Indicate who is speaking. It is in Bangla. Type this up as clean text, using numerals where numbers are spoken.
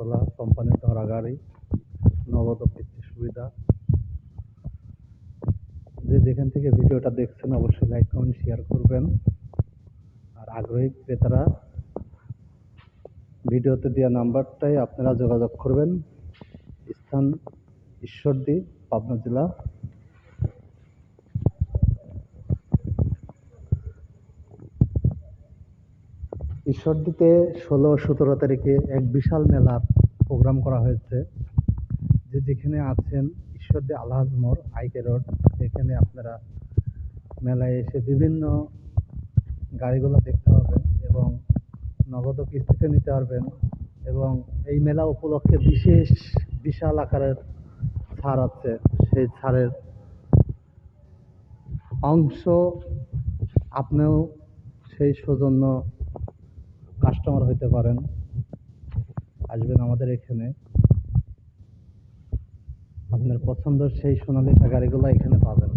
Speaker 1: পাঁচতলা কোম্পানির ধরা গাড়ি, নগদ কিস্তি সুবিধা। যে যেখান থেকে ভিডিওটা দেখছেন অবশ্যই লাইক কমেন্ট শেয়ার করবেন। আর আগ্রহী ক্রেতারা ভিডিওতে দেওয়া নাম্বারটাই আপনারা যোগাযোগ করবেন। স্থান ঈশ্বরদী, পাবনা জেলা। ঈশ্বরদীতে 16-17 তারিখে এক বিশাল মেলার প্রোগ্রাম করা হয়েছে। যে যেখানে আছেন ঈশ্বরদী আলহাজ মোড়, আইকে রোড, এখানে আপনারা মেলায় এসে বিভিন্ন গাড়িগুলো দেখতে পাবেন এবং নগদ কিস্তিতে নিতে পারবেন। এবং এই মেলা উপলক্ষে বিশাল আকারের ছাড় আছে। সেই ছাড়ের অংশ আপনিও সেই সৌজন্য কাস্টমার হইতে পারেন। আসবেন আমাদের এখানে, আপনার পছন্দের সেই সোনালিকা গাড়িগুলো এখানে পাবেন।